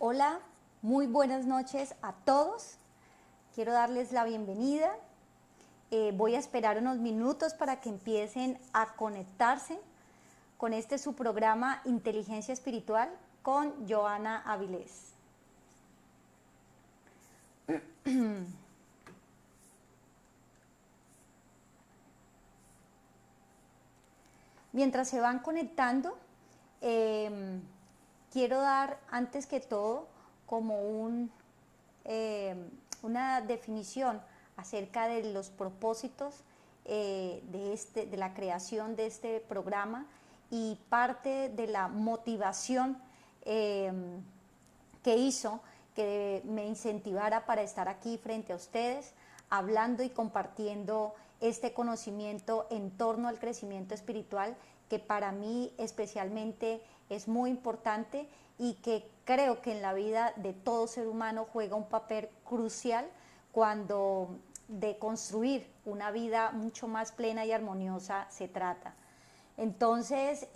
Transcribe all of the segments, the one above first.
Hola, muy buenas noches a todos. Quiero darles la bienvenida. Voy a esperar unos minutos para que empiecen a conectarse con este su programa Inteligencia Espiritual con Joana Avilés. Mientras se van conectando, quiero dar antes que todo como una definición acerca de los propósitos de la creación de este programa y parte de la motivación que hizo que me incentivara para estar aquí frente a ustedes, hablando y compartiendo este conocimiento en torno al crecimiento espiritual, que para mí especialmente es muy importante y que creo que en la vida de todo ser humano juega un papel crucial cuando de construir una vida mucho más plena y armoniosa se trata. Entonces,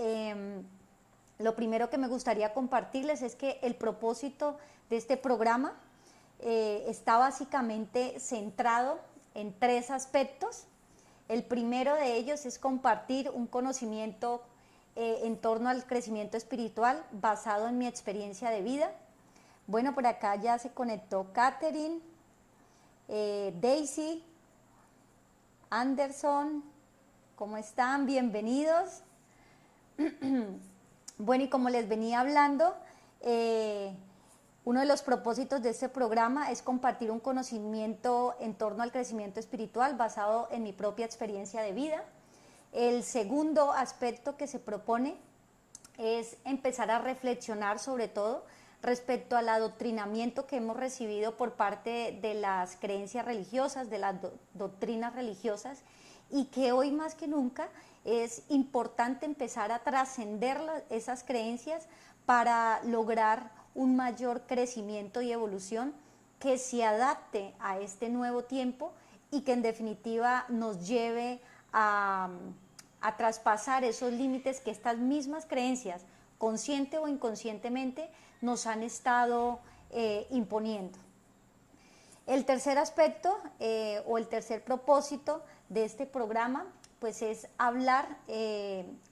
lo primero que me gustaría compartirles es que el propósito de este programa está básicamente centrado en 3 aspectos. El primero de ellos es compartir un conocimiento en torno al crecimiento espiritual basado en mi experiencia de vida. Bueno, por acá ya se conectó Catherine, Daisy, Anderson. ¿Cómo están? Bienvenidos. Bueno, y como les venía hablando, uno de los propósitos de este programa es compartir un conocimiento en torno al crecimiento espiritual basado en mi propia experiencia de vida. El segundo aspecto que se propone es empezar a reflexionar sobre todo respecto al adoctrinamiento que hemos recibido por parte de las creencias religiosas, de las doctrinas religiosas, y que hoy más que nunca es importante empezar a trascender esas creencias para lograr un mayor crecimiento y evolución que se adapte a este nuevo tiempo y que en definitiva nos lleve a traspasar esos límites que estas mismas creencias, consciente o inconscientemente, nos han estado imponiendo. El tercer aspecto o el tercer propósito de este programa pues es hablar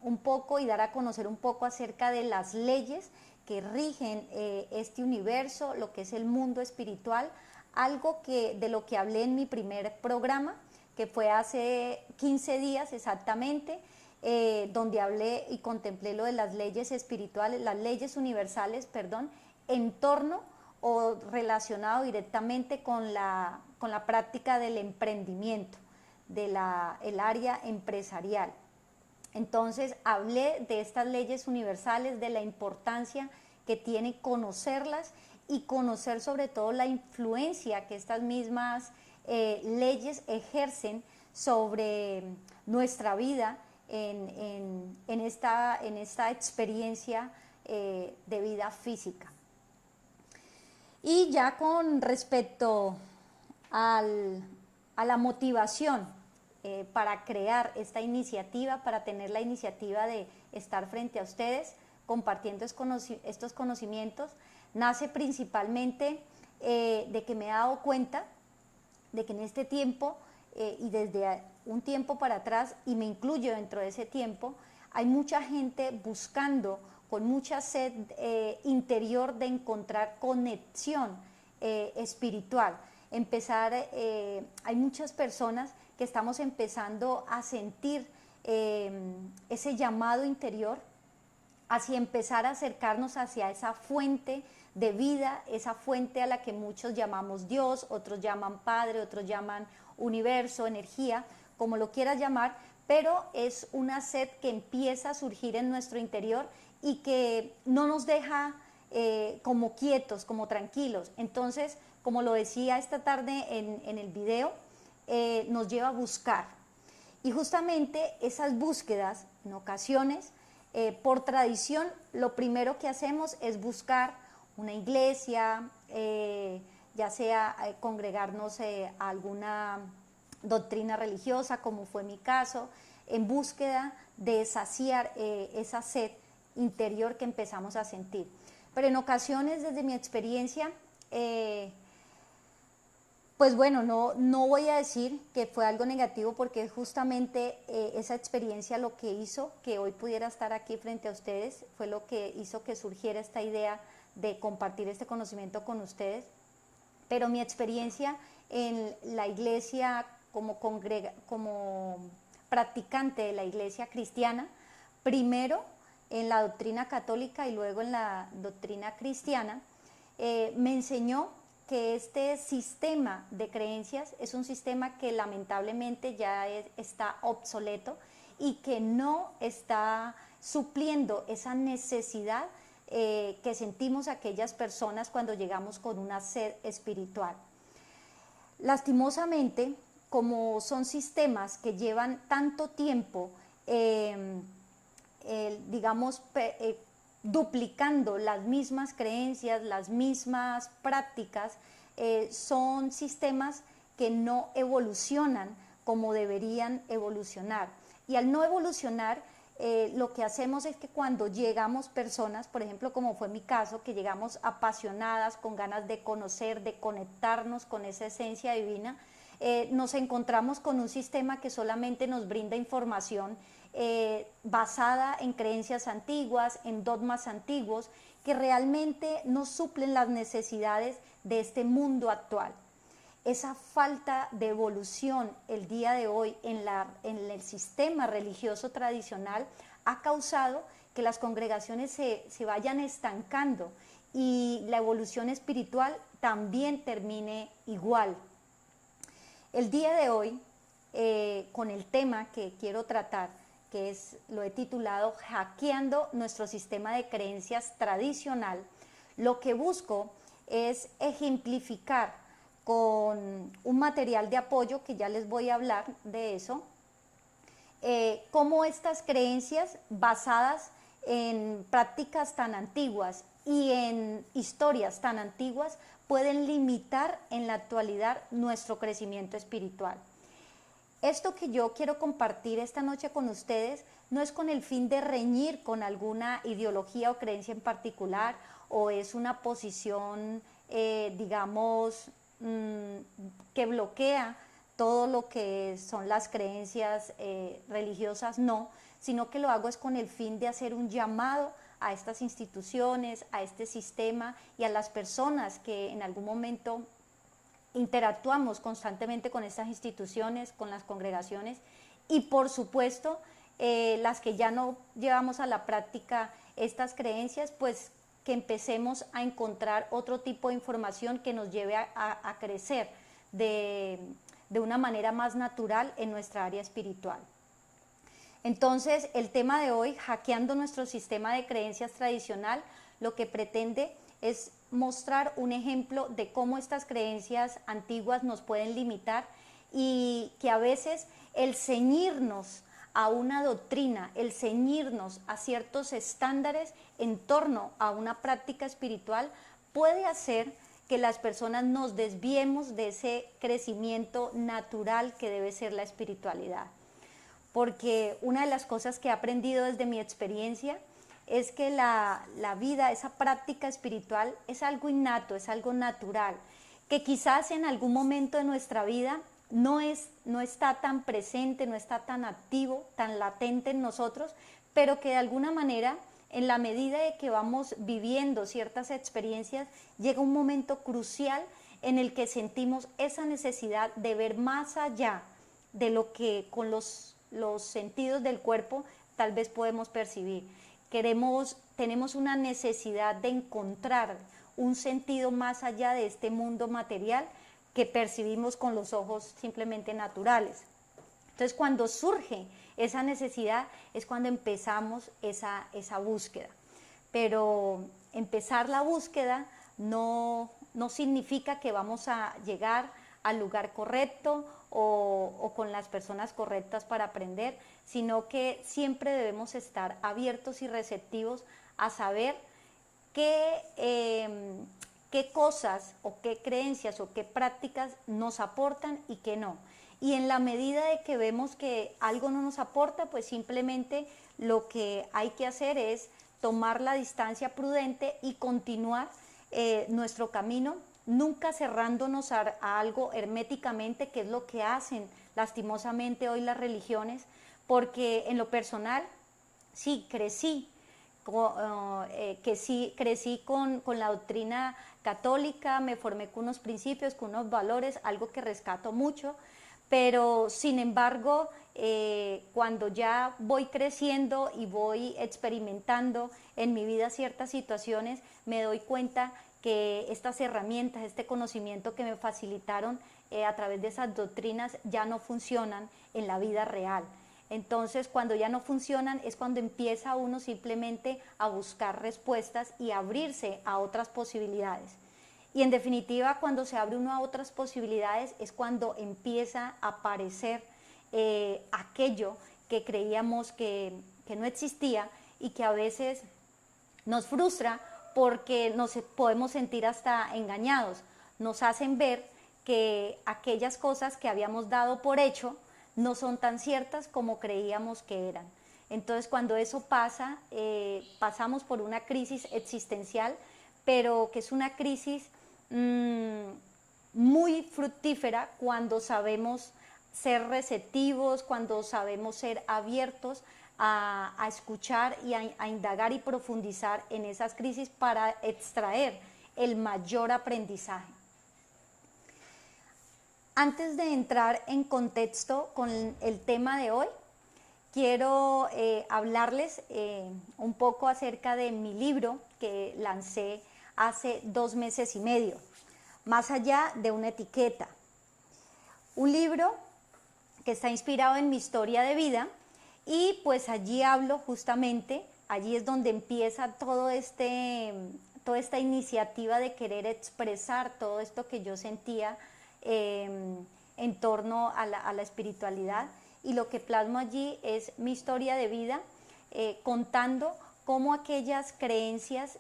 un poco y dar a conocer un poco acerca de las leyes que rigen este universo, lo que es el mundo espiritual, algo de lo que hablé en mi primer programa, que fue hace 15 días exactamente, donde hablé y contemplé lo de las leyes espirituales, las leyes universales, perdón, en torno o relacionado directamente con la práctica del emprendimiento, el área empresarial. Entonces hablé de estas leyes universales, de la importancia que tiene conocerlas y conocer sobre todo la influencia que estas mismas leyes ejercen sobre nuestra vida en esta experiencia de vida física. Y ya con respecto a la motivación para crear esta iniciativa, para tener la iniciativa de estar frente a ustedes compartiendo estos conocimientos, nace principalmente de que me he dado cuenta de que en este tiempo y desde un tiempo para atrás, y me incluyo dentro de ese tiempo, hay mucha gente buscando con mucha sed interior de encontrar conexión espiritual. Hay muchas personas que estamos empezando a sentir ese llamado interior hacia empezar a acercarnos hacia esa fuente de vida, esa fuente a la que muchos llamamos Dios, otros llaman Padre, otros llaman universo, energía, como lo quieras llamar, pero es una sed que empieza a surgir en nuestro interior y que no nos deja como quietos, como tranquilos. Entonces, como lo decía esta tarde en el video, nos lleva a buscar. Y justamente esas búsquedas, en ocasiones, por tradición, lo primero que hacemos es buscar una iglesia, ya sea congregarnos a alguna doctrina religiosa, como fue mi caso, en búsqueda de saciar esa sed interior que empezamos a sentir. Pero en ocasiones, desde mi experiencia, pues bueno, no voy a decir que fue algo negativo, porque justamente esa experiencia lo que hizo que hoy pudiera estar aquí frente a ustedes, fue lo que hizo que surgiera esta idea de compartir este conocimiento con ustedes. Pero mi experiencia en la iglesia como practicante de la iglesia cristiana, primero en la doctrina católica y luego en la doctrina cristiana, me enseñó que este sistema de creencias es un sistema que lamentablemente ya está obsoleto y que no está supliendo esa necesidad que sentimos aquellas personas cuando llegamos con una sed espiritual. Lastimosamente, como son sistemas que llevan tanto tiempo, digamos, duplicando las mismas creencias, las mismas prácticas, son sistemas que no evolucionan como deberían evolucionar. Y al no evolucionar, lo que hacemos es que cuando llegamos personas, por ejemplo, como fue mi caso, que llegamos apasionadas, con ganas de conocer, de conectarnos con esa esencia divina, nos encontramos con un sistema que solamente nos brinda información basada en creencias antiguas, en dogmas antiguos, que realmente no suplen las necesidades de este mundo actual. Esa falta de evolución el día de hoy en el sistema religioso tradicional ha causado que las congregaciones se vayan estancando y la evolución espiritual también termine igual. El día de hoy, con el tema que quiero tratar, que lo he titulado Hackeando nuestro sistema de creencias tradicional, lo que busco es ejemplificar con un material de apoyo, que ya les voy a hablar de eso, cómo estas creencias basadas en prácticas tan antiguas y en historias tan antiguas pueden limitar en la actualidad nuestro crecimiento espiritual. Esto que yo quiero compartir esta noche con ustedes no es con el fin de reñir con alguna ideología o creencia en particular, o es una posición, digamos, que bloquea todo lo que son las creencias religiosas, no, sino que lo hago es con el fin de hacer un llamado a estas instituciones, a este sistema y a las personas que en algún momento interactuamos constantemente con estas instituciones, con las congregaciones, y por supuesto las que ya no llevamos a la práctica estas creencias, pues que empecemos a encontrar otro tipo de información que nos lleve a crecer de una manera más natural en nuestra área espiritual. Entonces, el tema de hoy, hackeando nuestro sistema de creencias tradicional, lo que pretende es mostrar un ejemplo de cómo estas creencias antiguas nos pueden limitar, y que a veces el ceñirnos a una doctrina, el ceñirnos a ciertos estándares en torno a una práctica espiritual puede hacer que las personas nos desviemos de ese crecimiento natural que debe ser la espiritualidad. Porque una de las cosas que he aprendido desde mi experiencia es que la vida, esa práctica espiritual, es algo innato, es algo natural, que quizás en algún momento de nuestra vida no está tan presente, no está tan activo, tan latente en nosotros, pero que de alguna manera, en la medida de que vamos viviendo ciertas experiencias, llega un momento crucial en el que sentimos esa necesidad de ver más allá de lo que con los sentidos del cuerpo tal vez podemos percibir. Tenemos una necesidad de encontrar un sentido más allá de este mundo material que percibimos con los ojos simplemente naturales. Entonces, cuando surge esa necesidad es cuando empezamos esa búsqueda. Pero empezar la búsqueda no significa que vamos a llegar al lugar correcto o con las personas correctas para aprender, sino que siempre debemos estar abiertos y receptivos a saber qué cosas o qué creencias o qué prácticas nos aportan y qué no. Y en la medida de que vemos que algo no nos aporta, pues simplemente lo que hay que hacer es tomar la distancia prudente y continuar nuestro camino, nunca cerrándonos a algo herméticamente, que es lo que hacen lastimosamente hoy las religiones, porque en lo personal sí crecí, crecí con la doctrina católica, me formé con unos principios, con unos valores, algo que rescato mucho, pero sin embargo, cuando ya voy creciendo y voy experimentando en mi vida ciertas situaciones, me doy cuenta que estas herramientas, este conocimiento que me facilitaron a través de esas doctrinas ya no funcionan en la vida real. Entonces, cuando ya no funcionan es cuando empieza uno simplemente a buscar respuestas y abrirse a otras posibilidades. Y en definitiva, cuando se abre uno a otras posibilidades es cuando empieza a aparecer aquello que creíamos que no existía y que a veces nos frustra porque nos podemos sentir hasta engañados. Nos hacen ver que aquellas cosas que habíamos dado por hecho no son tan ciertas como creíamos que eran. Entonces, cuando eso pasa, pasamos por una crisis existencial, pero que es una crisis muy fructífera cuando sabemos ser receptivos, cuando sabemos ser abiertos a escuchar y a indagar y profundizar en esas crisis para extraer el mayor aprendizaje. Antes de entrar en contexto con el tema de hoy, quiero hablarles un poco acerca de mi libro que lancé hace 2 meses y medio, Más allá de una etiqueta. Un libro que está inspirado en mi historia de vida y pues allí hablo justamente, allí es donde empieza toda esta iniciativa de querer expresar todo esto que yo sentía en torno a la espiritualidad, y lo que plasmo allí es mi historia de vida, contando cómo aquellas creencias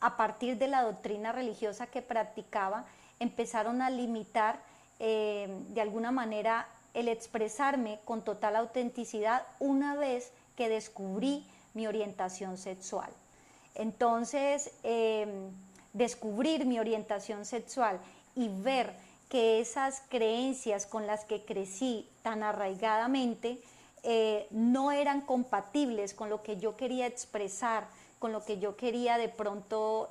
a partir de la doctrina religiosa que practicaba empezaron a limitar de alguna manera el expresarme con total autenticidad una vez que descubrí mi orientación sexual. Entonces, descubrir mi orientación sexual y ver que esas creencias con las que crecí tan arraigadamente no eran compatibles con lo que yo quería expresar, con lo que yo quería de pronto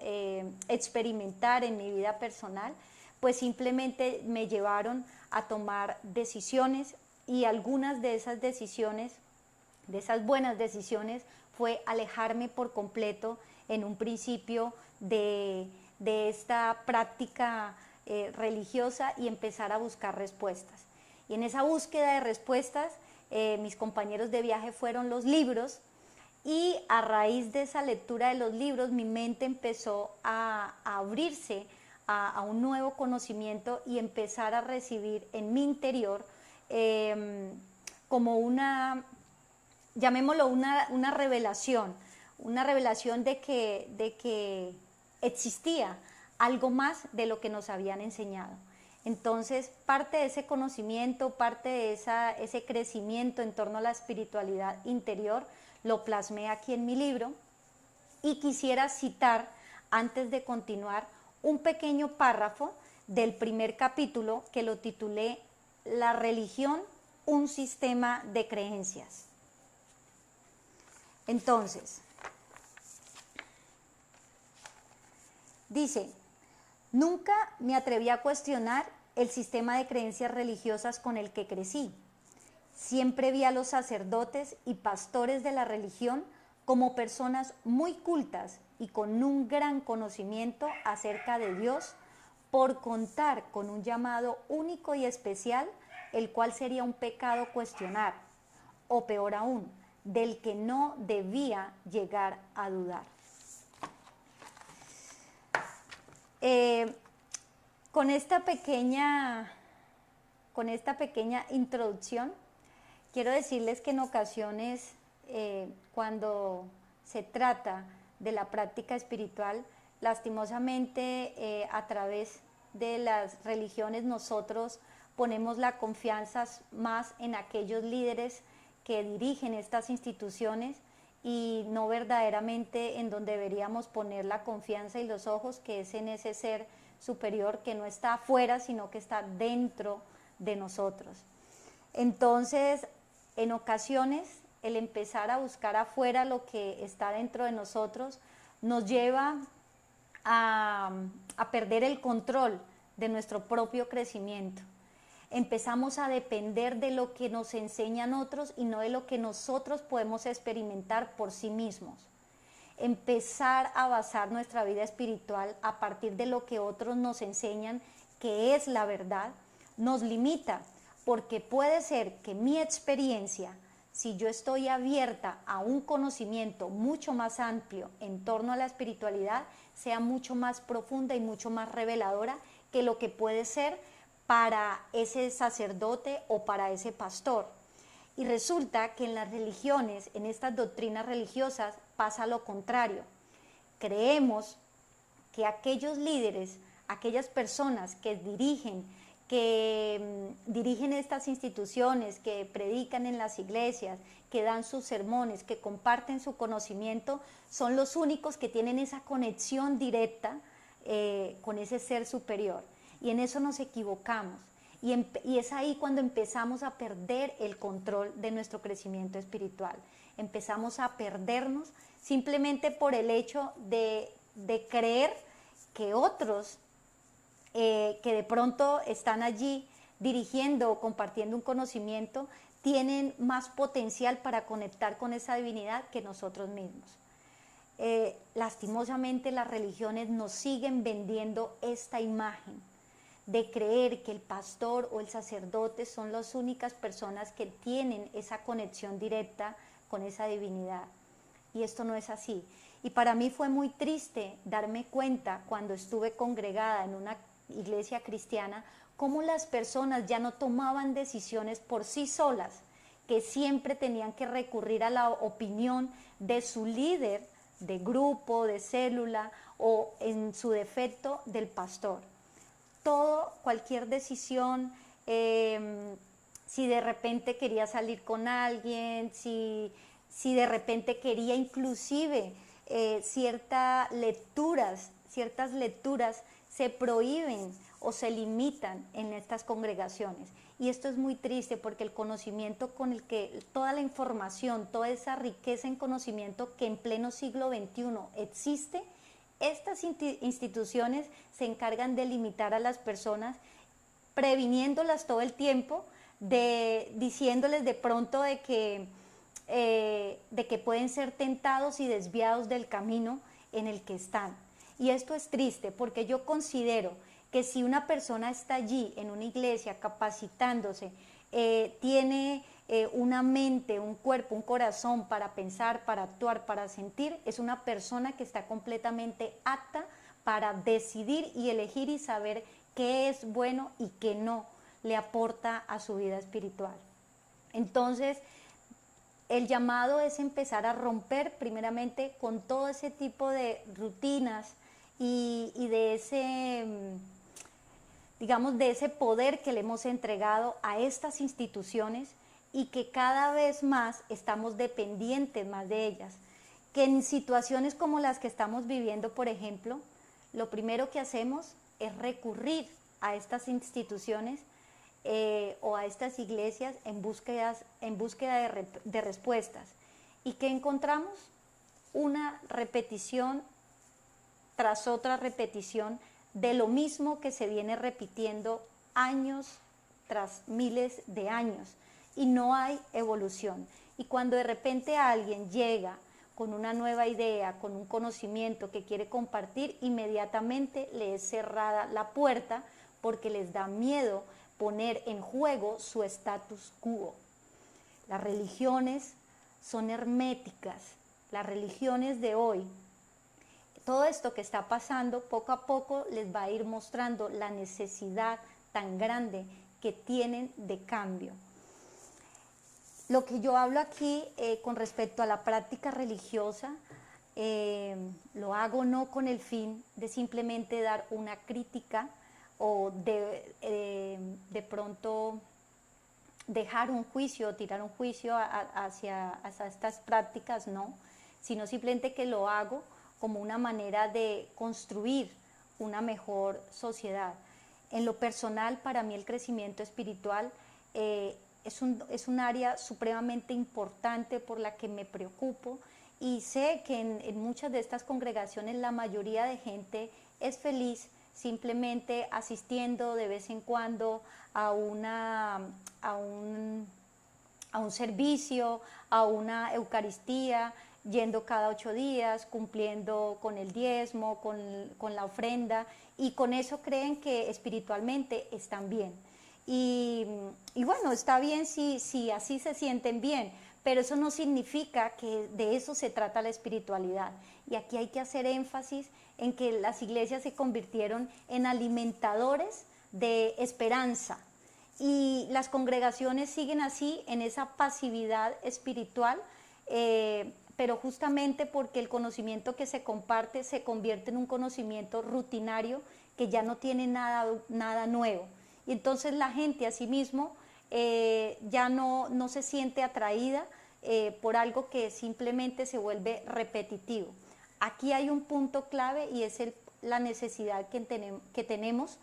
experimentar en mi vida personal, pues simplemente me llevaron a tomar decisiones, y algunas de esas decisiones, de esas buenas decisiones, fue alejarme por completo en un principio de esta práctica religiosa y empezar a buscar respuestas. Y en esa búsqueda de respuestas, mis compañeros de viaje fueron los libros, y a raíz de esa lectura de los libros mi mente empezó a abrirse a un nuevo conocimiento y empezar a recibir en mi interior como llamémoslo una revelación de que existía algo más de lo que nos habían enseñado. Entonces, parte de ese conocimiento, parte de ese crecimiento en torno a la espiritualidad interior, lo plasmé aquí en mi libro, y quisiera citar, antes de continuar, un pequeño párrafo del primer capítulo que lo titulé La religión, un sistema de creencias. Entonces, dice: nunca me atreví a cuestionar el sistema de creencias religiosas con el que crecí. Siempre vi a los sacerdotes y pastores de la religión como personas muy cultas y con un gran conocimiento acerca de Dios, por contar con un llamado único y especial, el cual sería un pecado cuestionar, o peor aún, del que no debía llegar a dudar. Con esta pequeña introducción, quiero decirles que en ocasiones, cuando se trata de la práctica espiritual, lastimosamente a través de las religiones nosotros ponemos la confianza más en aquellos líderes que dirigen estas instituciones, y no verdaderamente en donde deberíamos poner la confianza y los ojos, que es en ese ser superior que no está afuera, sino que está dentro de nosotros. Entonces, en ocasiones, el empezar a buscar afuera lo que está dentro de nosotros nos lleva a perder el control de nuestro propio crecimiento. Empezamos a depender de lo que nos enseñan otros y no de lo que nosotros podemos experimentar por sí mismos. Empezar a basar nuestra vida espiritual a partir de lo que otros nos enseñan, que es la verdad, nos limita, porque puede ser que mi experiencia, si yo estoy abierta a un conocimiento mucho más amplio en torno a la espiritualidad, sea mucho más profunda y mucho más reveladora que lo que puede ser para ese sacerdote o para ese pastor. Y resulta que en las religiones, en estas doctrinas religiosas, pasa lo contrario. Creemos que aquellos líderes, aquellas personas que dirigen estas instituciones, que predican en las iglesias, que dan sus sermones, que comparten su conocimiento, son los únicos que tienen esa conexión directa con ese ser superior. Y en eso nos equivocamos. Y es ahí cuando empezamos a perder el control de nuestro crecimiento espiritual. Empezamos a perdernos simplemente por el hecho de creer que otros que de pronto están allí dirigiendo o compartiendo un conocimiento tienen más potencial para conectar con esa divinidad que nosotros mismos. Lastimosamente las religiones nos siguen vendiendo esta imagen de creer que el pastor o el sacerdote son las únicas personas que tienen esa conexión directa con esa divinidad. Y esto no es así. Y para mí fue muy triste darme cuenta cuando estuve congregada en una iglesia cristiana, cómo las personas ya no tomaban decisiones por sí solas, que siempre tenían que recurrir a la opinión de su líder de grupo, de célula o en su defecto del pastor. Cualquier decisión, si de repente quería salir con alguien, si de repente quería inclusive ciertas lecturas se prohíben o se limitan en estas congregaciones. Y esto es muy triste porque el conocimiento con el que toda la información, toda esa riqueza en conocimiento que en pleno siglo XXI existe, estas instituciones se encargan de limitar a las personas, previniéndolas todo el tiempo, diciéndoles de pronto de que pueden ser tentados y desviados del camino en el que están. Y esto es triste porque yo considero que si una persona está allí en una iglesia capacitándose, tiene una mente, un cuerpo, un corazón para pensar, para actuar, para sentir, es una persona que está completamente apta para decidir y elegir y saber qué es bueno y qué no le aporta a su vida espiritual. Entonces, el llamado es empezar a romper primeramente con todo ese tipo de rutinas y de ese, digamos, de ese poder que le hemos entregado a estas instituciones y que cada vez más estamos dependientes más de ellas. Que en situaciones como las que estamos viviendo, por ejemplo, lo primero que hacemos es recurrir a estas instituciones o a estas iglesias en búsqueda de respuestas. ¿Y qué encontramos? Una repetición tras otra repetición de lo mismo que se viene repitiendo años tras miles de años y no hay evolución. Y cuando de repente alguien llega con una nueva idea, con un conocimiento que quiere compartir, inmediatamente le es cerrada la puerta porque les da miedo poner en juego su status quo. Las religiones son herméticas, las religiones de hoy, todo esto que está pasando poco a poco les va a ir mostrando la necesidad tan grande que tienen de cambio. Lo que yo hablo aquí con respecto a la práctica religiosa, lo hago no con el fin de simplemente dar una crítica o de pronto dejar un juicio, tirar un juicio hacia estas prácticas, no, sino simplemente que lo hago como una manera de construir una mejor sociedad. En lo personal, para mí el crecimiento espiritual es un área supremamente importante por la que me preocupo, y sé que en muchas de estas congregaciones la mayoría de gente es feliz simplemente asistiendo de vez en cuando a un servicio, a una Eucaristía, yendo cada 8 días, cumpliendo con el diezmo, con la ofrenda, y con eso creen que espiritualmente están bien. Y bueno, está bien si así se sienten bien, pero eso no significa que de eso se trata la espiritualidad. Y aquí hay que hacer énfasis en que las iglesias se convirtieron en alimentadores de esperanza, y las congregaciones siguen así en esa pasividad espiritual, pero justamente porque el conocimiento que se comparte se convierte en un conocimiento rutinario que ya no tiene nada nuevo. Y entonces la gente asimismo ya no se siente atraída por algo que simplemente se vuelve repetitivo. Aquí hay un punto clave, y es la necesidad que tenemos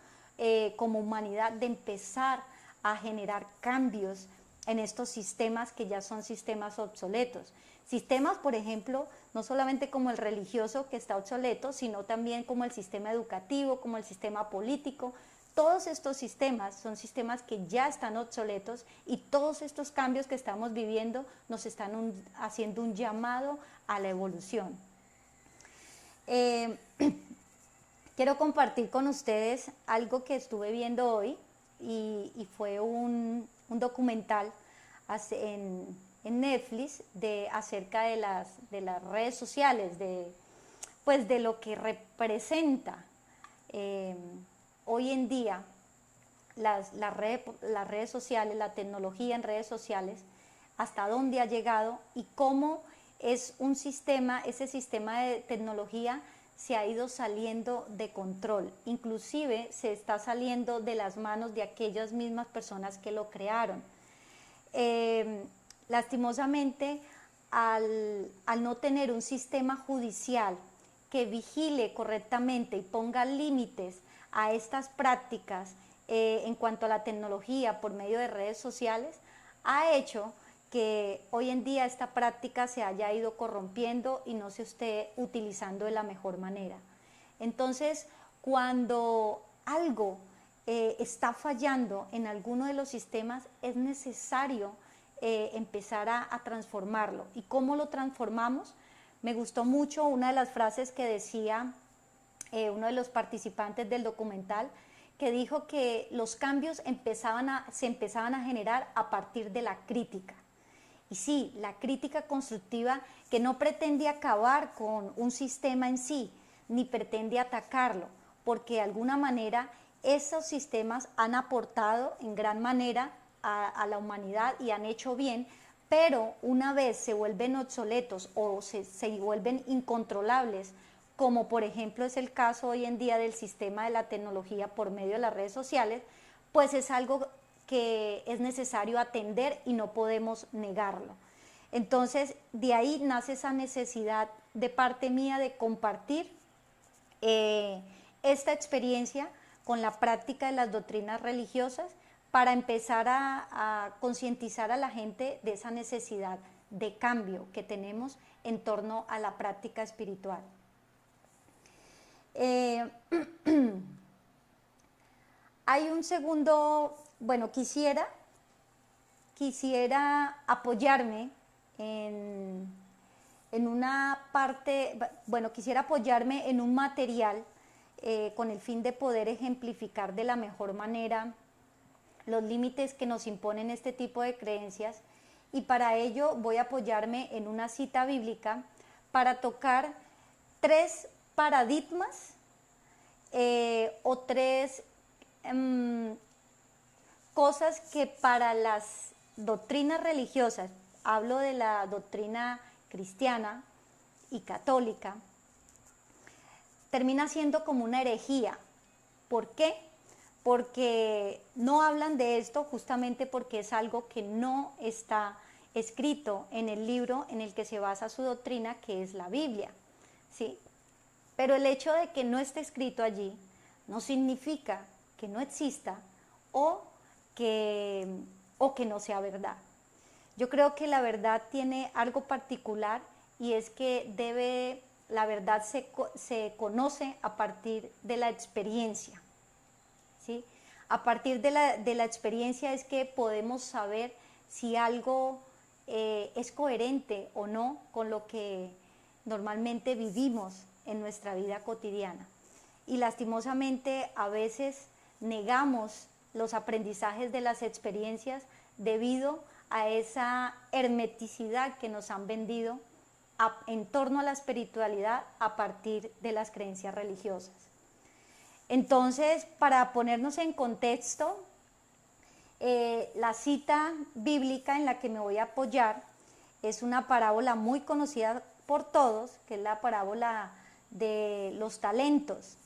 como humanidad de empezar a generar cambios en estos sistemas que ya son sistemas obsoletos. Sistemas, por ejemplo, no solamente como el religioso, que está obsoleto, sino también como el sistema educativo, como el sistema político. Todos estos sistemas son sistemas que ya están obsoletos, y todos estos cambios que estamos viviendo nos están haciendo un llamado a la evolución. Quiero compartir con ustedes algo que estuve viendo hoy, y fue un documental en Netflix acerca de las redes sociales, de lo que representa hoy en día las redes sociales, la tecnología en redes sociales, hasta dónde ha llegado y cómo es ese sistema de tecnología se ha ido saliendo de control, inclusive se está saliendo de las manos de aquellas mismas personas que lo crearon. Lastimosamente, al no tener un sistema judicial que vigile correctamente y ponga límites a estas prácticas en cuanto a la tecnología por medio de redes sociales, ha hecho que hoy en día esta práctica se haya ido corrompiendo y no se esté utilizando de la mejor manera. Entonces, cuando algo está fallando en alguno de los sistemas, es necesario empezar a transformarlo. ¿Y cómo lo transformamos? Me gustó mucho una de las frases que decía uno de los participantes del documental, que dijo que los cambios se empezaban a generar a partir de la crítica. Y sí, la crítica constructiva, que no pretende acabar con un sistema en sí, ni pretende atacarlo, porque de alguna manera esos sistemas han aportado en gran manera a la humanidad y han hecho bien, pero una vez se vuelven obsoletos o se vuelven incontrolables, como por ejemplo es el caso hoy en día del sistema de la tecnología por medio de las redes sociales, pues es algo que es necesario atender y no podemos negarlo. Entonces, de ahí nace esa necesidad de parte mía de compartir esta experiencia con la práctica de las doctrinas religiosas, para empezar a concientizar a la gente de esa necesidad de cambio que tenemos en torno a la práctica espiritual. Hay un segundo, bueno, quisiera apoyarme en una parte, bueno, quisiera apoyarme en un material con el fin de poder ejemplificar de la mejor manera los límites que nos imponen este tipo de creencias, y para ello voy a apoyarme en una cita bíblica para tocar 3 paradigmas o 3 cosas que para las doctrinas religiosas, hablo de la doctrina cristiana y católica, termina siendo como una herejía. ¿Por qué? porque no hablan de esto justamente porque es algo que no está escrito en el libro en el que se basa su doctrina, que es la Biblia, ¿sí? Pero el hecho de que no esté escrito allí no significa que no exista o que, o que no sea verdad. Yo creo que la verdad tiene algo particular y es que la verdad se conoce a partir de la experiencia, ¿sí? A partir de la experiencia es que podemos saber si algo es coherente o no con lo que normalmente vivimos en nuestra vida cotidiana. Y lastimosamente a veces negamos los aprendizajes de las experiencias debido a esa hermeticidad que nos han vendido en torno a la espiritualidad a partir de las creencias religiosas. Entonces, para ponernos en contexto, la cita bíblica en la que me voy a apoyar es una parábola muy conocida por todos, que es la parábola de los talentos,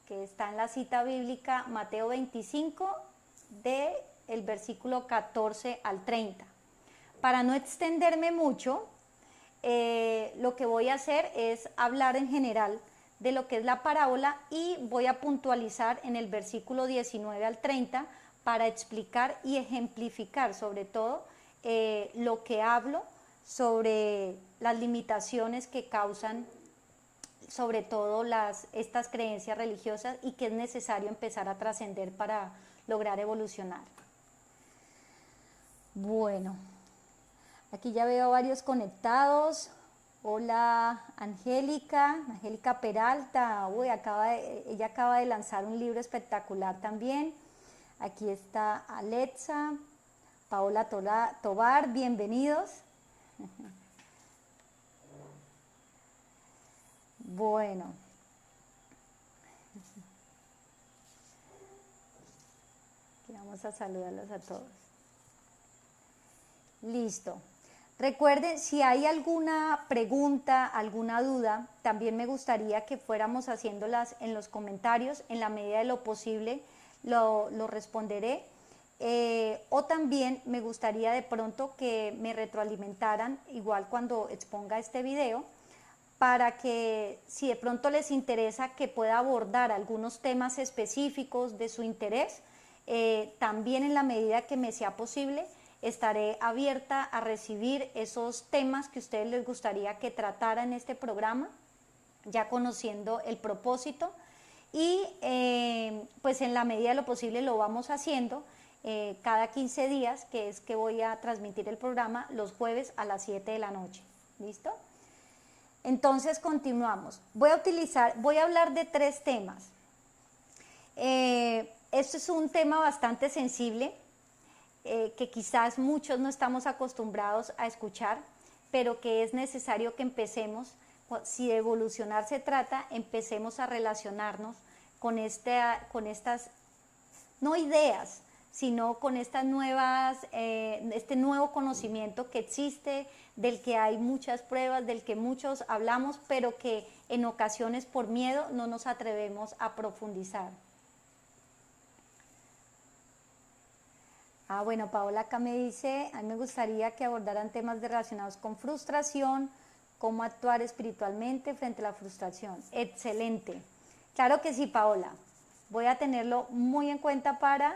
que está en la cita bíblica Mateo 25, del versículo 14 al 30. Para no extenderme mucho, lo que voy a hacer es hablar en general de lo que es la parábola y voy a puntualizar en el versículo 19 al 30 para explicar y ejemplificar sobre todo lo que hablo sobre las limitaciones que causan sobre todo estas creencias religiosas y que es necesario empezar a trascender para lograr evolucionar. Bueno, aquí ya veo varios conectados. Hola Angélica Peralta, uy, ella acaba de lanzar un libro espectacular también. Aquí está Alexa, Paola Tobar, bienvenidos. Bueno, aquí vamos a saludarlos a todos. Listo. Recuerden, si hay alguna pregunta, alguna duda, también me gustaría que fuéramos haciéndolas en los comentarios, en la medida de lo posible lo responderé. O también me gustaría de pronto que me retroalimentaran, igual cuando exponga este video, para que si de pronto les interesa que pueda abordar algunos temas específicos de su interés, también en la medida que me sea posible, estaré abierta a recibir esos temas que a ustedes les gustaría que tratara en este programa, ya conociendo el propósito, y pues en la medida de lo posible lo vamos haciendo cada 15 días, que es que voy a transmitir el programa los jueves a las 7 de la noche. ¿Listo? Entonces continuamos. Voy a hablar de 3 temas. Este es un tema bastante sensible, que quizás muchos no estamos acostumbrados a escuchar, pero que es necesario que empecemos, si de evolucionar se trata, empecemos a relacionarnos con estas, no ideas, sino con estas nuevas, este nuevo conocimiento que existe, del que hay muchas pruebas, del que muchos hablamos, pero que en ocasiones por miedo no nos atrevemos a profundizar. Bueno, Paola acá me dice, a mí me gustaría que abordaran temas relacionados con frustración, cómo actuar espiritualmente frente a la frustración. Excelente. Claro que sí, Paola. Voy a tenerlo muy en cuenta para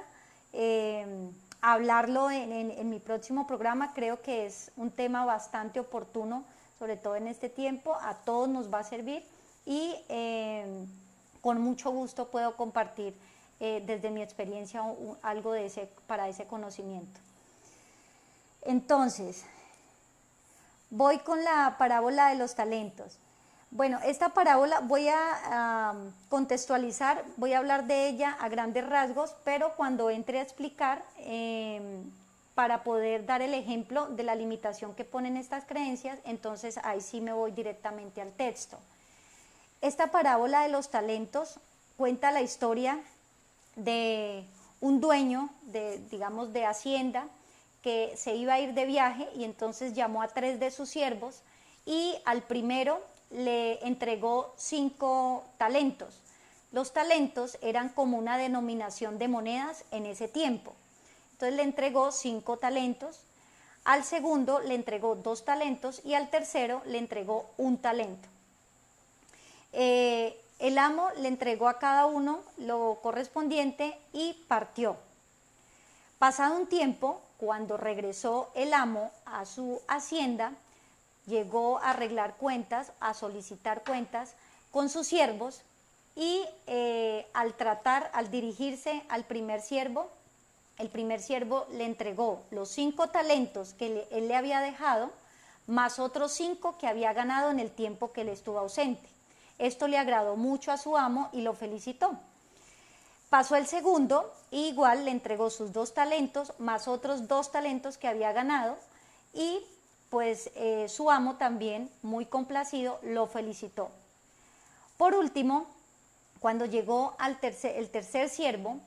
hablarlo en mi próximo programa. Creo que es un tema bastante oportuno, sobre todo en este tiempo. A todos nos va a servir y con mucho gusto puedo compartir desde mi experiencia algo para ese conocimiento. Entonces, voy con la parábola de los talentos. Bueno, esta parábola voy a contextualizar, voy a hablar de ella a grandes rasgos, pero cuando entre a explicar, para poder dar el ejemplo de la limitación que ponen estas creencias, entonces ahí sí me voy directamente al texto. Esta parábola de los talentos cuenta la historia de un dueño digamos, de hacienda que se iba a ir de viaje y entonces llamó a 3 de sus siervos y al primero le entregó 5 talentos. Los talentos eran como una denominación de monedas en ese tiempo. Entonces le entregó 5 talentos, al segundo le entregó 2 talentos y al tercero le entregó 1 talento. El amo le entregó a cada uno lo correspondiente y partió. Pasado un tiempo, cuando regresó el amo a su hacienda, llegó a arreglar cuentas, a solicitar cuentas con sus siervos y al dirigirse al primer siervo, el primer siervo le entregó los 5 talentos que él le había dejado, más otros 5 que había ganado en el tiempo que él estuvo ausente. Esto le agradó mucho a su amo y lo felicitó. Pasó el segundo, y igual le entregó sus 2 talentos, más otros 2 talentos que había ganado, y pues su amo también, muy complacido, lo felicitó. Por último, cuando llegó el tercer siervo,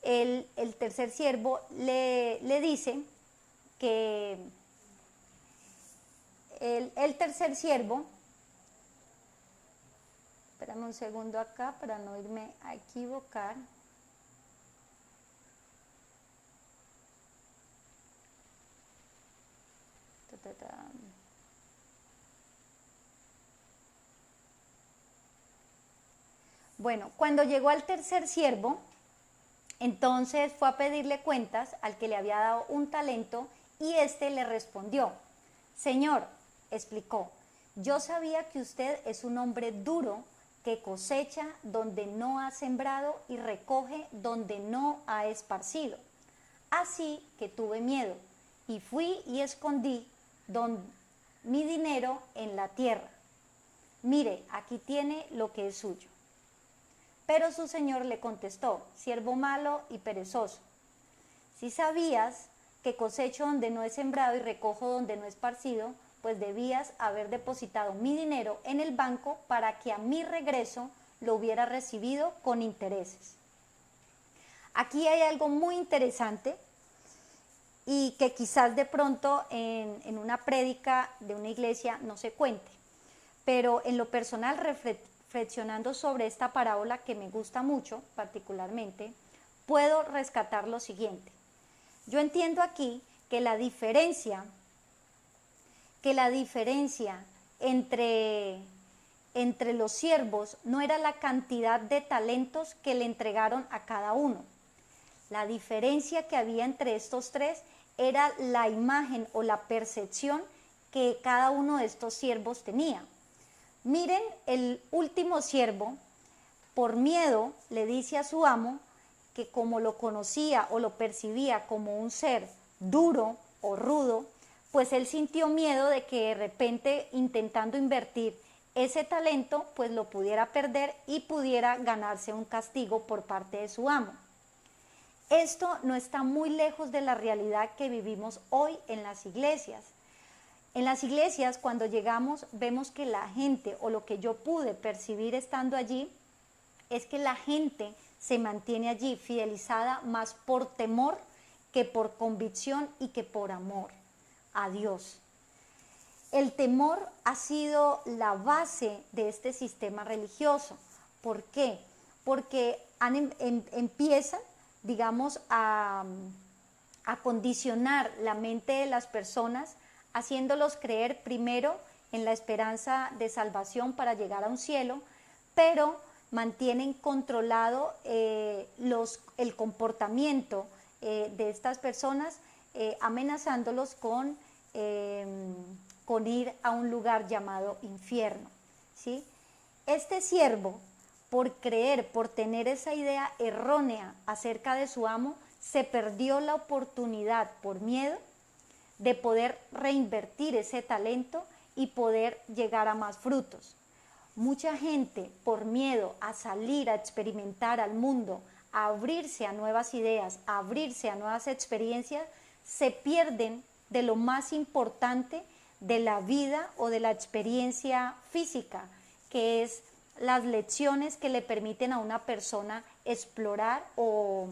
el tercer siervo le dice que el tercer siervo, espérame un segundo acá para no irme a equivocar. Bueno, cuando llegó al tercer siervo, entonces fue a pedirle cuentas al que le había dado 1 talento y éste le respondió: Señor, explicó, yo sabía que usted es un hombre duro que cosecha donde no ha sembrado y recoge donde no ha esparcido. Así que tuve miedo y fui y escondí mi dinero en la tierra. Mire, aquí tiene lo que es suyo. Pero su señor le contestó: siervo malo y perezoso, si sabías que cosecho donde no he sembrado y recojo donde no he esparcido, pues debías haber depositado mi dinero en el banco para que a mi regreso lo hubiera recibido con intereses. Aquí hay algo muy interesante y que quizás de pronto en una prédica de una iglesia no se cuente, pero en lo personal, reflexionando sobre esta parábola que me gusta mucho particularmente, puedo rescatar lo siguiente. Yo entiendo aquí que la diferencia entre los siervos no era la cantidad de talentos que le entregaron a cada uno. La diferencia que había entre estos 3 era la imagen o la percepción que cada uno de estos siervos tenía. Miren, el último siervo, por miedo, le dice a su amo que como lo conocía o lo percibía como un ser duro o rudo, pues él sintió miedo de que de repente, intentando invertir ese talento, pues lo pudiera perder y pudiera ganarse un castigo por parte de su amo. Esto no está muy lejos de la realidad que vivimos hoy en las iglesias. En las iglesias, cuando llegamos, vemos que la gente, o lo que yo pude percibir estando allí, es que la gente se mantiene allí fidelizada más por temor que por convicción y que por amor a Dios. El temor ha sido la base de este sistema religioso. ¿Por qué? Porque empiezan, digamos, a condicionar la mente de las personas, haciéndolos creer primero en la esperanza de salvación para llegar a un cielo, pero mantienen controlado el comportamiento de estas personas, amenazándolos con ir a un lugar llamado infierno, ¿sí? Este siervo, por creer, por tener esa idea errónea acerca de su amo, se perdió la oportunidad por miedo de poder reinvertir ese talento y poder llegar a más frutos. Mucha gente, por miedo a salir a experimentar al mundo, a abrirse a nuevas ideas, a abrirse a nuevas experiencias, se pierden de lo más importante de la vida o de la experiencia física, que es las lecciones que le permiten a una persona explorar o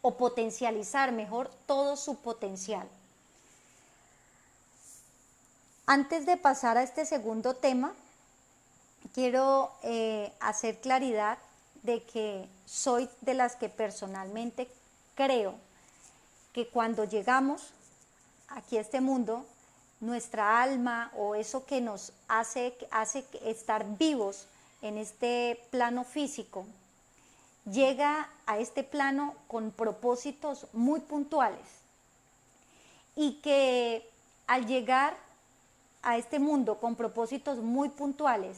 potencializar mejor todo su potencial. Antes de pasar a este segundo tema, quiero hacer claridad de que soy de las que personalmente creo que cuando llegamos aquí a este mundo, nuestra alma o eso que nos hace estar vivos en este plano físico, llega a este plano con propósitos muy puntuales y que al llegar a este mundo con propósitos muy puntuales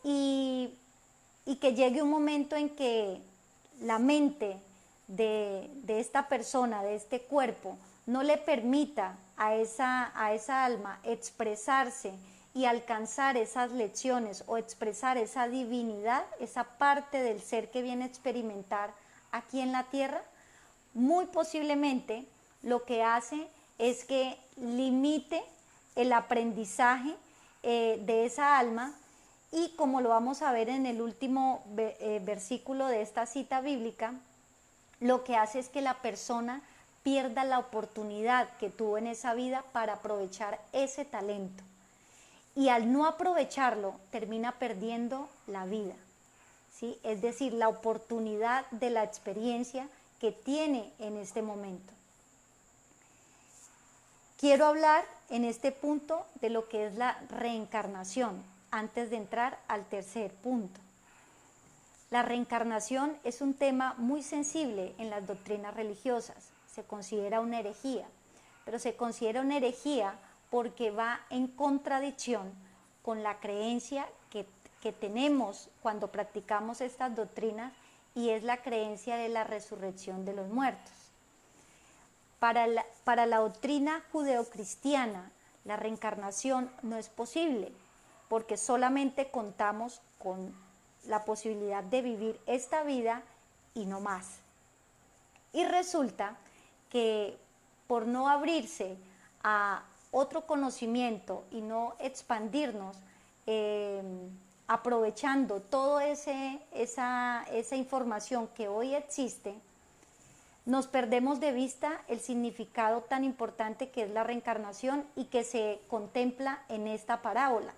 y que llegue un momento en que la mente de esta persona, de este cuerpo, no le permita a esa alma expresarse y alcanzar esas lecciones o expresar esa divinidad, esa parte del ser que viene a experimentar aquí en la tierra, muy posiblemente lo que hace es que limite el aprendizaje de esa alma, y como lo vamos a ver en el último versículo de esta cita bíblica, lo que hace es que la persona pierda la oportunidad que tuvo en esa vida para aprovechar ese talento. Y al no aprovecharlo, termina perdiendo la vida, ¿sí? Es decir, la oportunidad de la experiencia que tiene en este momento. Quiero hablar en este punto de lo que es la reencarnación, antes de entrar al tercer punto. La reencarnación es un tema muy sensible en las doctrinas religiosas. Se considera una herejía, pero se considera una herejía porque va en contradicción con la creencia que tenemos cuando practicamos estas doctrinas, y es la creencia de la resurrección de los muertos. Para la doctrina judeocristiana, la reencarnación no es posible, porque solamente contamos con la posibilidad de vivir esta vida y no más. Y resulta que por no abrirse a otro conocimiento y no expandirnos, aprovechando toda esa información que hoy existe, nos perdemos de vista el significado tan importante que es la reencarnación y que se contempla en esta parábola.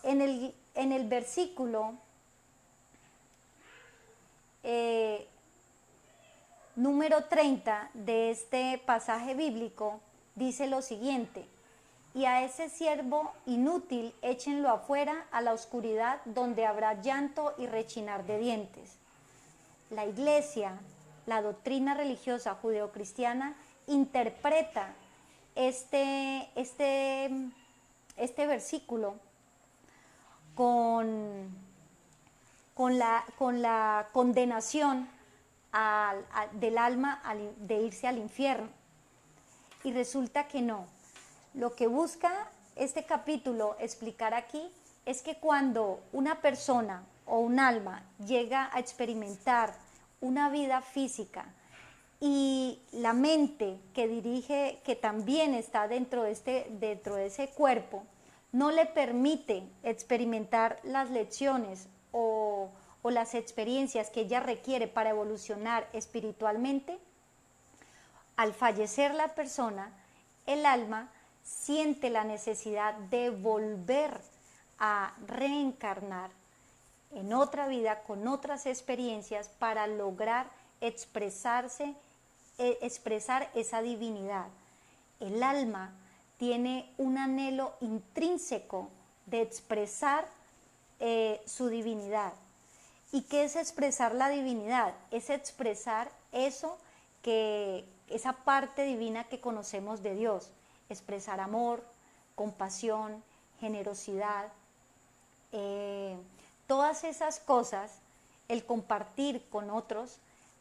En el versículo número 30 de este pasaje bíblico dice lo siguiente: y a ese siervo inútil échenlo afuera a la oscuridad, donde habrá llanto y rechinar de dientes. La iglesia, la doctrina religiosa judeocristiana, interpreta este versículo con la condenación del alma de irse al infierno. Y resulta que no. Lo que busca este capítulo explicar aquí es que cuando una persona o un alma llega a experimentar una vida física y la mente que dirige, que también está dentro de ese cuerpo, no le permite experimentar las lecciones o las experiencias que ella requiere para evolucionar espiritualmente, al fallecer la persona, el alma siente la necesidad de volver a reencarnar en otra vida con otras experiencias para lograr expresar esa divinidad. El alma tiene un anhelo intrínseco de expresar su divinidad. ¿Y qué es expresar la divinidad? Es expresar esa parte divina que conocemos de Dios. Expresar amor, compasión, generosidad, todas esas cosas, el compartir con otros,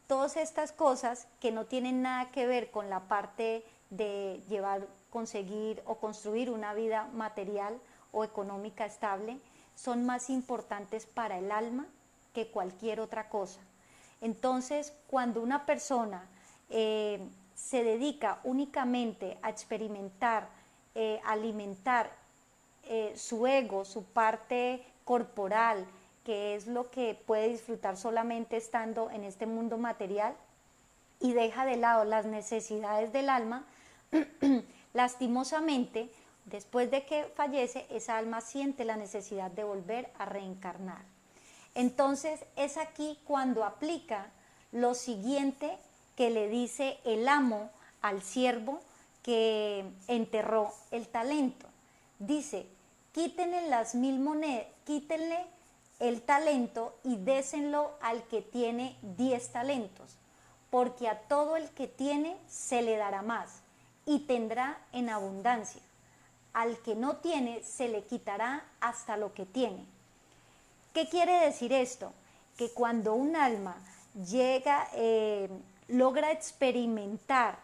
todas estas cosas que no tienen nada que ver con la parte de conseguir o construir una vida material o económica estable, son más importantes para el alma que cualquier otra cosa. Entonces, cuando una persona se dedica únicamente a experimentar, alimentar su ego, su parte corporal, que es lo que puede disfrutar solamente estando en este mundo material, y deja de lado las necesidades del alma, lastimosamente, después de que fallece, esa alma siente la necesidad de volver a reencarnar. Entonces es aquí cuando aplica lo siguiente que le dice el amo al siervo que enterró el talento. Dice, quítenle las 1000 monedas, quítenle el talento y désenlo al que tiene 10 talentos, porque a todo el que tiene se le dará más y tendrá en abundancia. Al que no tiene se le quitará hasta lo que tiene. ¿Qué quiere decir esto? Que cuando un alma llega, logra experimentar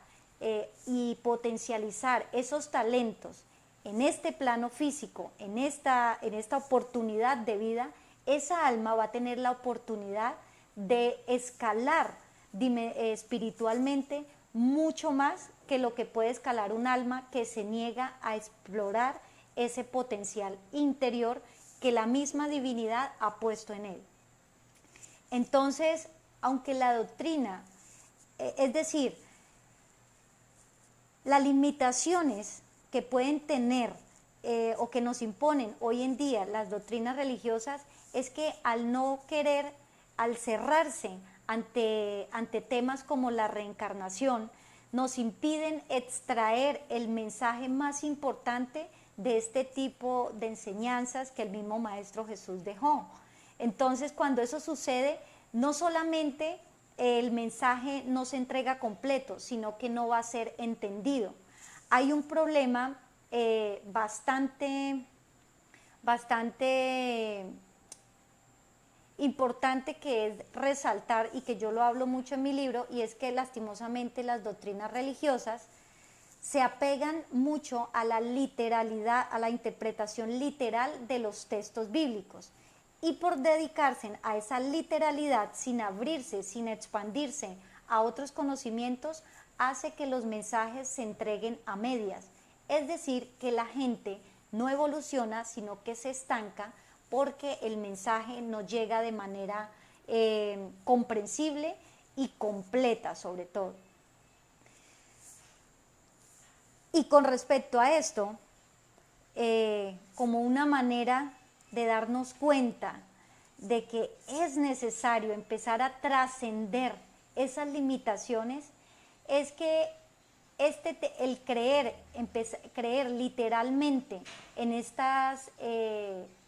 y potencializar esos talentos en este plano físico, en esta oportunidad de vida, esa alma va a tener la oportunidad de escalar espiritualmente mucho más que lo que puede escalar un alma que se niega a explorar ese potencial interior que la misma divinidad ha puesto en él. Entonces, aunque la doctrina, es decir, las limitaciones que pueden tener o que nos imponen hoy en día las doctrinas religiosas es que al no querer, al cerrarse ante temas como la reencarnación, nos impiden extraer el mensaje más importante de este tipo de enseñanzas que el mismo Maestro Jesús dejó. Entonces, cuando eso sucede, no solamente el mensaje no se entrega completo, sino que no va a ser entendido. Hay un problema bastante importante que es resaltar y que yo lo hablo mucho en mi libro, y es que lastimosamente las doctrinas religiosas se apegan mucho a la literalidad, a la interpretación literal de los textos bíblicos, y por dedicarse a esa literalidad sin abrirse, sin expandirse a otros conocimientos, hace que los mensajes se entreguen a medias, es decir, que la gente no evoluciona, sino que se estanca porque el mensaje no llega de manera comprensible y completa sobre todo. Y con respecto a esto, como una manera de darnos cuenta de que es necesario empezar a trascender esas limitaciones, es que el creer literalmente en estas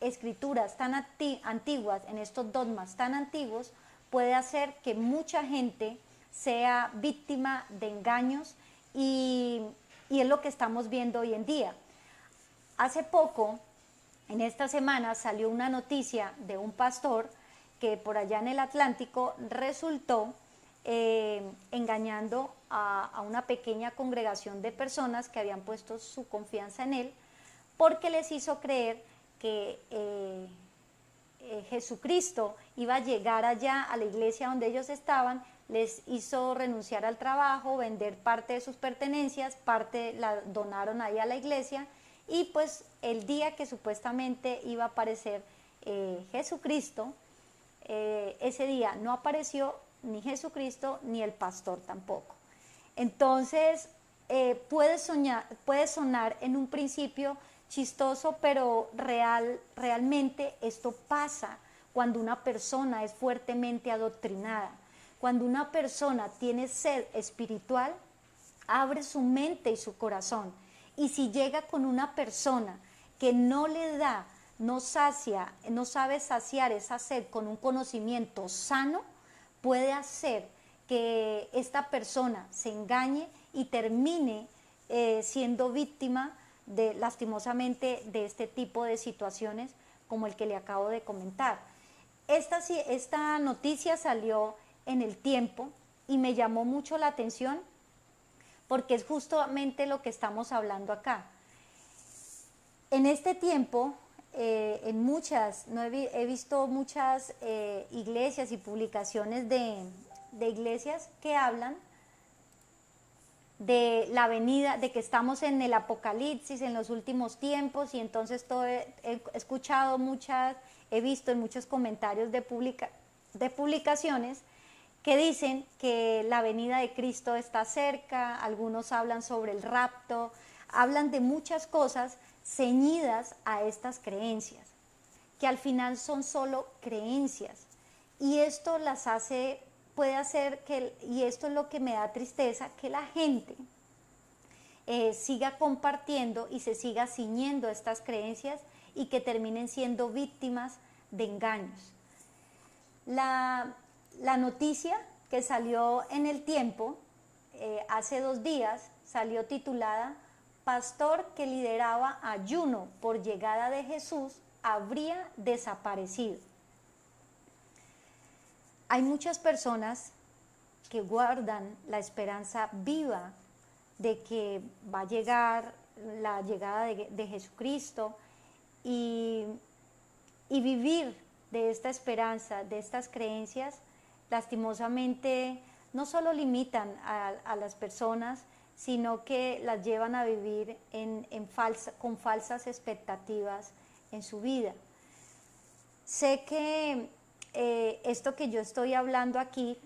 escrituras tan antiguas, en estos dogmas tan antiguos, puede hacer que mucha gente sea víctima de engaños y es lo que estamos viendo hoy en día. Hace poco, en esta semana, salió una noticia de un pastor que por allá en el Atlántico resultó engañando a una pequeña congregación de personas que habían puesto su confianza en él, porque les hizo creer que Jesucristo iba a llegar allá a la iglesia donde ellos estaban, les hizo renunciar al trabajo, vender parte de sus pertenencias, parte la donaron ahí a la iglesia, y pues el día que supuestamente iba a aparecer Jesucristo, ese día no apareció ni Jesucristo ni el pastor tampoco. Entonces puede sonar en un principio chistoso, pero realmente esto pasa cuando una persona es fuertemente adoctrinada. Cuando una persona tiene sed espiritual, abre su mente y su corazón. Y si llega con una persona que no le da, no sabe saciar esa sed con un conocimiento sano, puede hacer que esta persona se engañe y termine siendo víctima lastimosamente de este tipo de situaciones como el que le acabo de comentar. Esta noticia salió en El Tiempo y me llamó mucho la atención porque es justamente lo que estamos hablando acá. En este tiempo, he visto muchas iglesias y publicaciones de iglesias que hablan de la venida, de que estamos en el apocalipsis, en los últimos tiempos, y entonces he escuchado he visto en muchos comentarios de publicaciones que dicen que la venida de Cristo está cerca, algunos hablan sobre el rapto, hablan de muchas cosas ceñidas a estas creencias. que al final son solo creencias. Y esto las hace, puede hacer que, y esto es lo que me da tristeza, que la gente siga compartiendo y se siga ciñendo estas creencias y que terminen siendo víctimas de engaños. La noticia que salió en El Tiempo hace 2 días salió titulada "Pastor que lideraba ayuno por llegada de Jesús habría desaparecido". Hay muchas personas que guardan la esperanza viva de que va a llegar la llegada de Jesucristo y vivir de esta esperanza, de estas creencias, lastimosamente no solo limitan a las personas, sino que las llevan a vivir con falsas expectativas en su vida. Sé que esto que yo estoy hablando aquí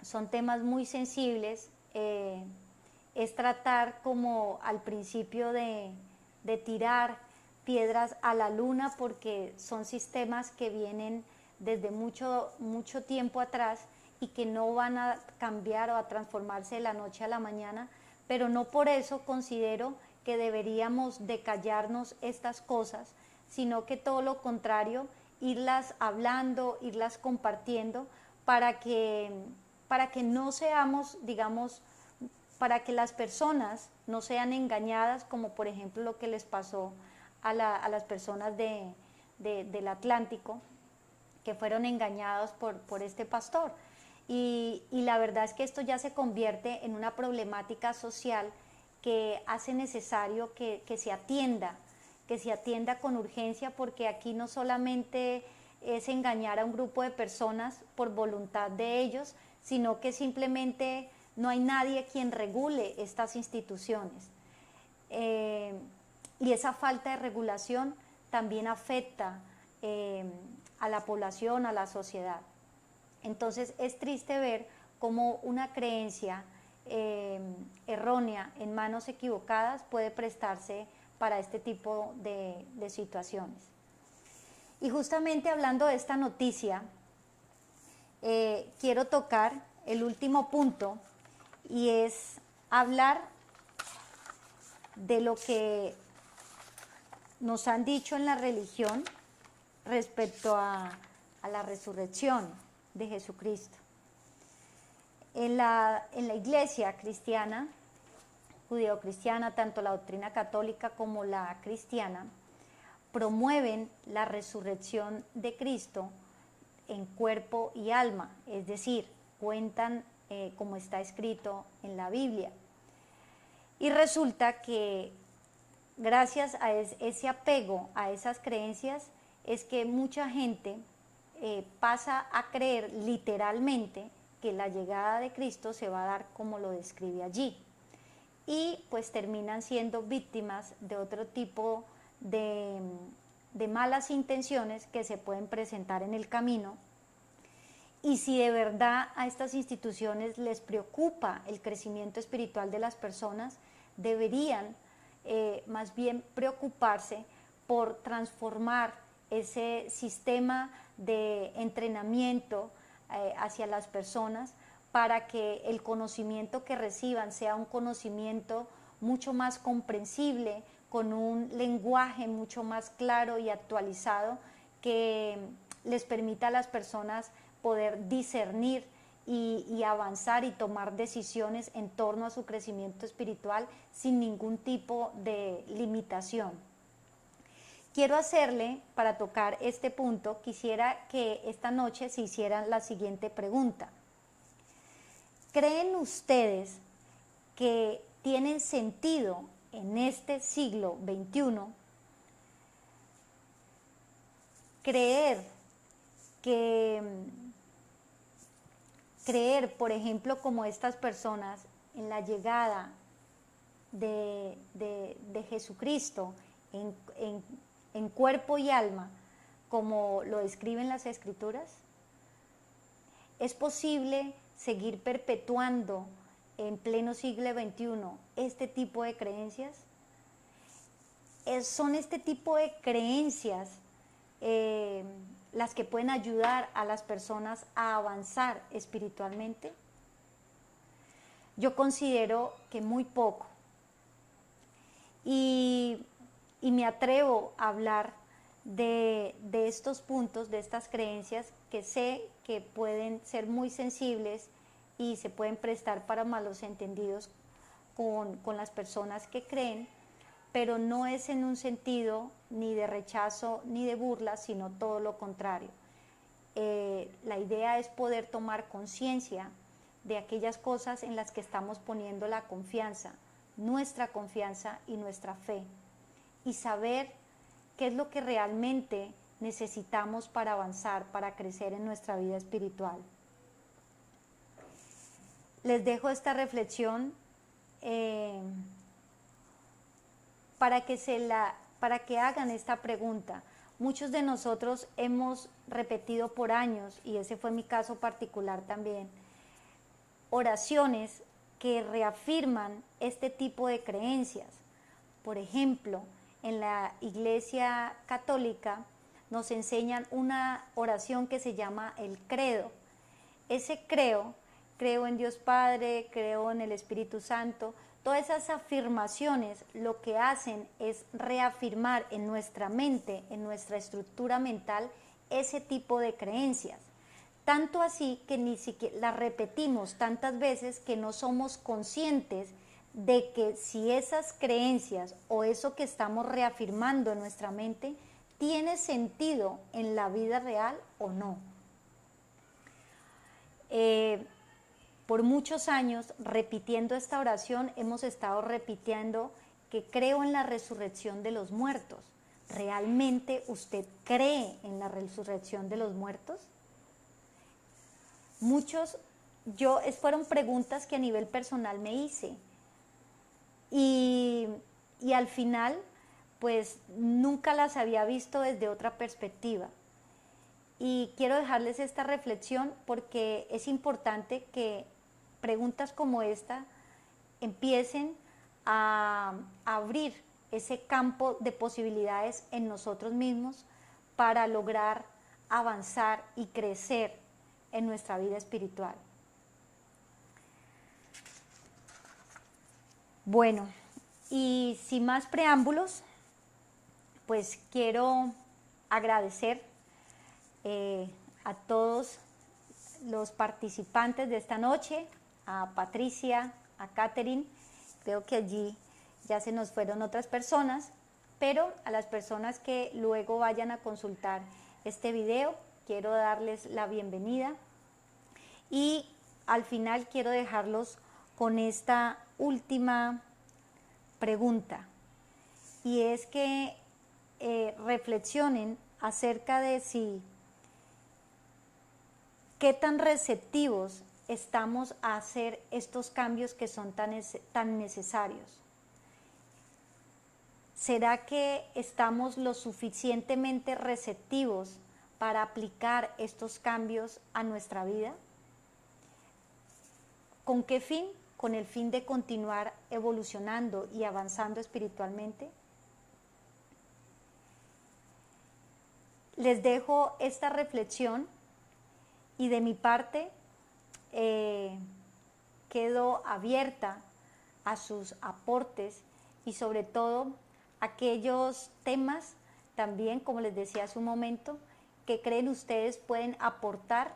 son temas muy sensibles, es tratar como al principio de tirar piedras a la luna, porque son sistemas que vienen desde mucho tiempo atrás y que no van a cambiar o a transformarse de la noche a la mañana, pero no por eso considero que deberíamos de callarnos estas cosas, sino que todo lo contrario, irlas hablando, irlas compartiendo para que no seamos, digamos, para que las personas no sean engañadas, como por ejemplo lo que les pasó a las personas del Atlántico, que fueron engañados por este pastor. Y la verdad es que esto ya se convierte en una problemática social que hace necesario que se atienda con urgencia, porque aquí no solamente es engañar a un grupo de personas por voluntad de ellos, sino que simplemente no hay nadie quien regule estas instituciones. Y esa falta de regulación también afecta a la población, a la sociedad. Entonces es triste ver cómo una creencia errónea en manos equivocadas puede prestarse para este tipo de situaciones. Y justamente hablando de esta noticia, quiero tocar el último punto, y es hablar de lo que nos han dicho en la religión respecto a la resurrección de Jesucristo. En la iglesia cristiana, judeocristiana, tanto la doctrina católica como la cristiana, promueven la resurrección de Cristo en cuerpo y alma, es decir, cuentan como está escrito en la Biblia. Y resulta que gracias a ese apego a esas creencias es que mucha gente pasa a creer literalmente que la llegada de Cristo se va a dar como lo describe allí, y pues terminan siendo víctimas de otro tipo de malas intenciones que se pueden presentar en el camino. Y si de verdad a estas instituciones les preocupa el crecimiento espiritual de las personas, deberían más bien preocuparse por transformar ese sistema de entrenamiento hacia las personas, para que el conocimiento que reciban sea un conocimiento mucho más comprensible, con un lenguaje mucho más claro y actualizado, que les permita a las personas poder discernir y avanzar y tomar decisiones en torno a su crecimiento espiritual sin ningún tipo de limitación. Quiero hacerle, para tocar este punto, quisiera que esta noche se hicieran la siguiente pregunta. ¿Creen ustedes que tienen sentido en este siglo XXI creer, por ejemplo, como estas personas, en la llegada de Jesucristo en cuerpo y alma, como lo describen las Escrituras? ¿Es posible seguir perpetuando en pleno siglo XXI este tipo de creencias? Son este tipo de creencias las que pueden ayudar a las personas a avanzar espiritualmente? Yo considero que muy poco. Y me atrevo a hablar de estos puntos, de estas creencias que sé que pueden ser muy sensibles y se pueden prestar para malos entendidos con las personas que creen, pero no es en un sentido ni de rechazo ni de burla, sino todo lo contrario. La idea es poder tomar conciencia de aquellas cosas en las que estamos poniendo la confianza, nuestra confianza y nuestra fe, y saber qué es lo que realmente necesitamos para avanzar, para crecer en nuestra vida espiritual. Les dejo esta reflexión para que hagan esta pregunta. Muchos de nosotros hemos repetido por años, y ese fue mi caso particular también, oraciones que reafirman este tipo de creencias. Por ejemplo, en la Iglesia Católica nos enseñan una oración que se llama el credo. Ese creo en Dios Padre, creo en el Espíritu Santo, todas esas afirmaciones lo que hacen es reafirmar en nuestra mente, en nuestra estructura mental, ese tipo de creencias. Tanto así que ni siquiera las repetimos tantas veces que no somos conscientes de que si esas creencias o eso que estamos reafirmando en nuestra mente tiene sentido en la vida real o no. Por muchos años, repitiendo esta oración, hemos estado repitiendo que creo en la resurrección de los muertos. ¿Realmente usted cree en la resurrección de los muertos? Fueron preguntas que a nivel personal me hice. Y al final, pues nunca las había visto desde otra perspectiva. Y quiero dejarles esta reflexión porque es importante que preguntas como esta empiecen a abrir ese campo de posibilidades en nosotros mismos para lograr avanzar y crecer en nuestra vida espiritual. Bueno, y sin más preámbulos, pues quiero agradecer a todos los participantes de esta noche, a Patricia, a Catherine. Creo que allí ya se nos fueron otras personas, pero a las personas que luego vayan a consultar este video, quiero darles la bienvenida. Y al final quiero dejarlos con esta última pregunta, y es que reflexionen acerca de qué tan receptivos estamos a hacer estos cambios que son tan necesarios. ¿Será que estamos lo suficientemente receptivos para aplicar estos cambios a nuestra vida? ¿Con qué fin? Con el fin de continuar evolucionando y avanzando espiritualmente. Les dejo esta reflexión y de mi parte quedo abierta a sus aportes y sobre todo aquellos temas también, como les decía hace un momento, que creen ustedes pueden aportar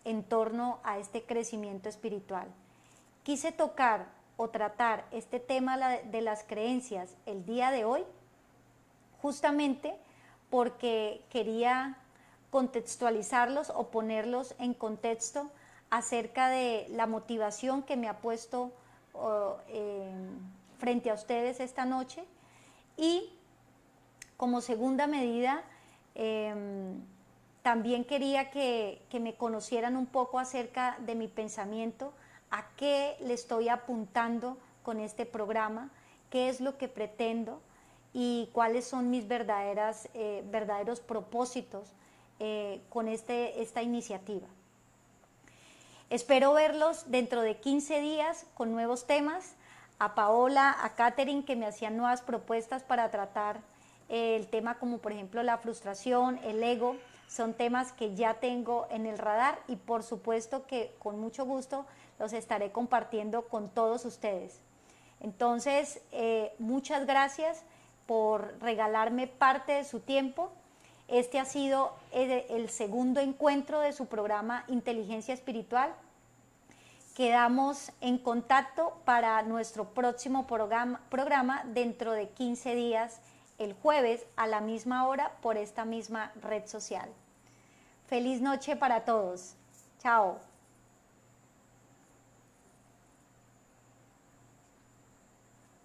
en torno a este crecimiento espiritual. Quise tocar o tratar este tema de las creencias el día de hoy justamente porque quería contextualizarlos o ponerlos en contexto acerca de la motivación que me ha puesto frente a ustedes esta noche, y como segunda medida también quería que me conocieran un poco acerca de mi pensamiento, a qué le estoy apuntando con este programa, qué es lo que pretendo y cuáles son mis verdaderos propósitos con esta iniciativa. Espero verlos dentro de 15 días con nuevos temas. A Paola, a Catherine, que me hacían nuevas propuestas para tratar el tema como por ejemplo la frustración, el ego, son temas que ya tengo en el radar y por supuesto que con mucho gusto los estaré compartiendo con todos ustedes. Entonces, muchas gracias por regalarme parte de su tiempo. Este ha sido el segundo encuentro de su programa Inteligencia Espiritual. Quedamos en contacto para nuestro próximo programa dentro de 15 días, el jueves a la misma hora por esta misma red social. Feliz noche para todos. Chao.